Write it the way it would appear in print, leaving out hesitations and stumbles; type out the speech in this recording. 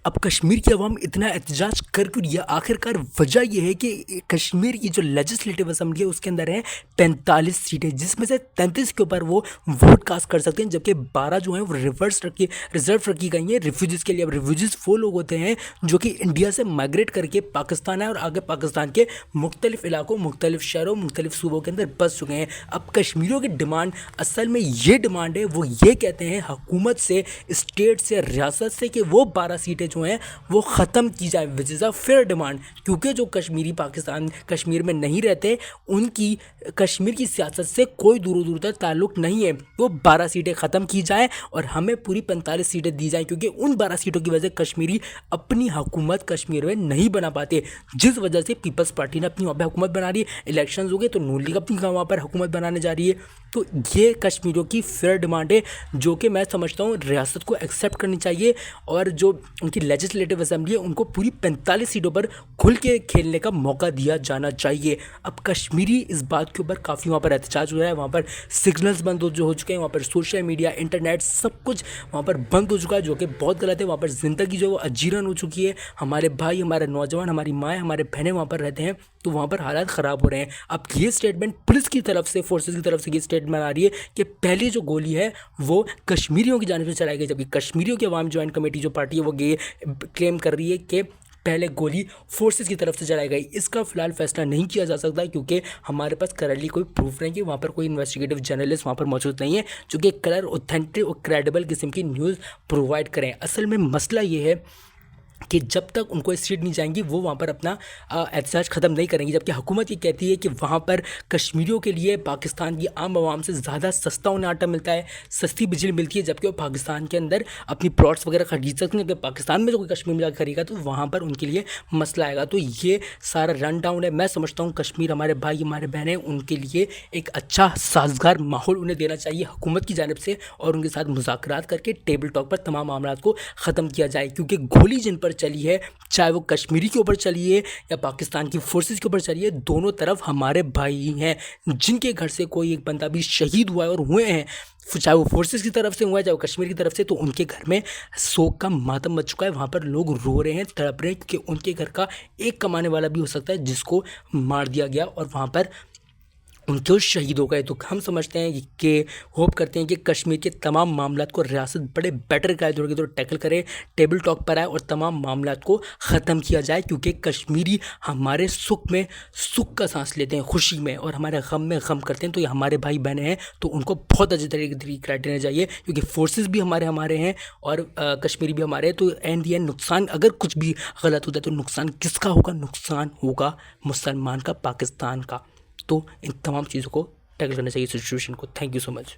अब कश्मीर की अवाम इतना एहतजाज कर क्यों रही है? आखिरकार वजह यह है कि कश्मीर की जो लेजिस्लेटिव असम्बली है उसके अंदर है 45 सीटें, जिसमें से 33 के ऊपर वो वोट कास्ट कर सकते हैं, जबकि 12 जो हैं वो रिजर्व रखी गई हैं रिफ्यूजीज़ के लिए। अब रिफ्यूजीज़ वो लोग होते हैं जो कि इंडिया से माइग्रेट करके पाकिस्तान है और आगे पाकिस्तान के मुख्तलिफ इलाकों, मुख्तलिफ शहरों, मुख्तलिफ सूबों के अंदर बस चुके हैं। अब कश्मीरियों की डिमांड असल में ये डिमांड है, वो ये कहते हैं हुकूमत से, स्टेट से, रियासत से कि वो 12 सीटें जो हैं वो ख़त्म की जाए, which is a fair demand. क्योंकि जो कश्मीरी पाकिस्तान कश्मीर में नहीं रहते उनकी कश्मीर की सियासत से कोई दूर तक ताल्लुक़ नहीं है। वो 12 सीटें ख़त्म की जाए और हमें पूरी 45 सीटें दी जाएँ, क्योंकि उन 12 सीटों की वजह से कश्मीरी अपनी हुकूमत कश्मीर में नहीं बना पाते, जिस वजह से पीपल्स पार्टी ने अपनी वहाँ पर हुकूमत बना रही है। इलेक्शन हो गए तो नून लीग अपनी वहाँ पर हुकूमत बनाने जा रही है। तो ये कश्मीरियों की फेयर डिमांड है, जो कि मैं समझता हूँ रियासत को एक्सेप्ट करनी चाहिए, और जो उनकी लेजिस्लेटिव असेंबली है उनको पूरी 45 सीटों पर खुल के खेलने का मौका दिया जाना चाहिए। अब कश्मीरी इस बात के ऊपर काफ़ी वहाँ पर एहतजाज हो रहा है, वहाँ पर सिग्नल्स बंद हो चुके हैं, वहाँ पर सोशल मीडिया, इंटरनेट सब कुछ वहाँ पर बंद हो चुका है, जो कि बहुत गलत है। वहाँ पर ज़िंदगी जो है वो अजीरन हो चुकी है। हमारे भाई, हमारे नौजवान, हमारी माएँ, हमारे बहनें वहाँ पर रहते हैं, तो वहाँ पर हालात ख़राब हो रहे हैं। अब ये स्टेटमेंट पुलिस की तरफ से, फोर्सेस की तरफ से ये स्टेटमेंट आ रही है कि पहली जो गोली है वो कश्मीरियों की जानिब से चलाई गई, जबकि कश्मीरियों की अवाम जॉइंट कमेटी जो पार्टी है वो ये क्लेम कर रही है कि पहले गोली फोर्सेस की तरफ से चलाई गई। इसका फिलहाल फैसला नहीं किया जा सकता, क्योंकि हमारे पास करंटली कोई प्रूफ नहीं है, वहाँ पर कोई इन्वेस्टिगेटिव जर्नलिस्ट वहाँ पर मौजूद नहीं है जो कि कलर ऑथेंटिक और क्रेडिबल किस्म की न्यूज़ प्रोवाइड करें। असल में मसला ये है कि जब तक उनको सीट नहीं जाएंगी वो वहाँ पर अपना एहतजाज ख़त्म नहीं करेंगी, जबकि हुकूमत ये कहती है कि वहाँ पर कश्मीरियों के लिए पाकिस्तान की आम आवाम से ज़्यादा सस्ता उन्हें आटा मिलता है, सस्ती बिजली मिलती है, जबकि वो पाकिस्तान के अंदर अपनी प्लॉट्स वगैरह खरीद सकते हैं। जबकि पाकिस्तान में जो कोई कश्मीर में जाकर खरीदेगा तो वहाँ पर उनके लिए मसला आएगा। तो ये सारा रन डाउन है। मैं समझता हूँ कश्मीर हमारे भाई, हमारे बहनें, उनके लिए एक अच्छा साजगार माहौल उन्हें देना चाहिए हुकूमत की जानिब से, और उनके साथ मुज़ाकरात करके टेबल टॉक पर तमाम मामलों को ख़त्म किया जाए। क्योंकि गोली जिन पर चली है, चाहे वो कश्मीरी के ऊपर चली है या पाकिस्तान की फोर्सेस के ऊपर चली है, दोनों तरफ हमारे भाई हैं, जिनके घर से कोई एक बंदा भी शहीद हुआ है और हुए हैं, चाहे वो फोर्सेस की तरफ से हुआ है, चाहे वो कश्मीर की तरफ से, तो उनके घर में शोक का मातम मच चुका है। वहाँ पर लोग रो रहे हैं, तड़प रहे हैं, क्योंकि उनके घर का एक कमाने वाला भी हो सकता है जिसको मार दिया गया और वहाँ पर उनके शहीद हो गए। तो हम समझते हैं कि होप करते हैं कि कश्मीर के तमाम मामलात को रियासत बड़े बेटर कायदे के तो टैकल करे, टेबल टॉक पर आए और तमाम मामलात को ख़त्म किया जाए। क्योंकि कश्मीरी हमारे सुख में सुख का सांस लेते हैं, खुशी में, और हमारे गम में गम करते हैं। तो ये हमारे भाई बहनें हैं, तो उनको बहुत अच्छे तरीके ट्रीट करना चाहिए, क्योंकि फोर्सेस भी हमारे हैं और कश्मीरी भी हमारे हैं। तो एंड दी एंड नुकसान अगर कुछ भी गलत होता है तो नुकसान किसका होगा? नुकसान होगा मुसलमान का, पाकिस्तान का। तो इन तमाम चीज़ों को टैकल करना चाहिए सिचुएशन को। Thank you so much.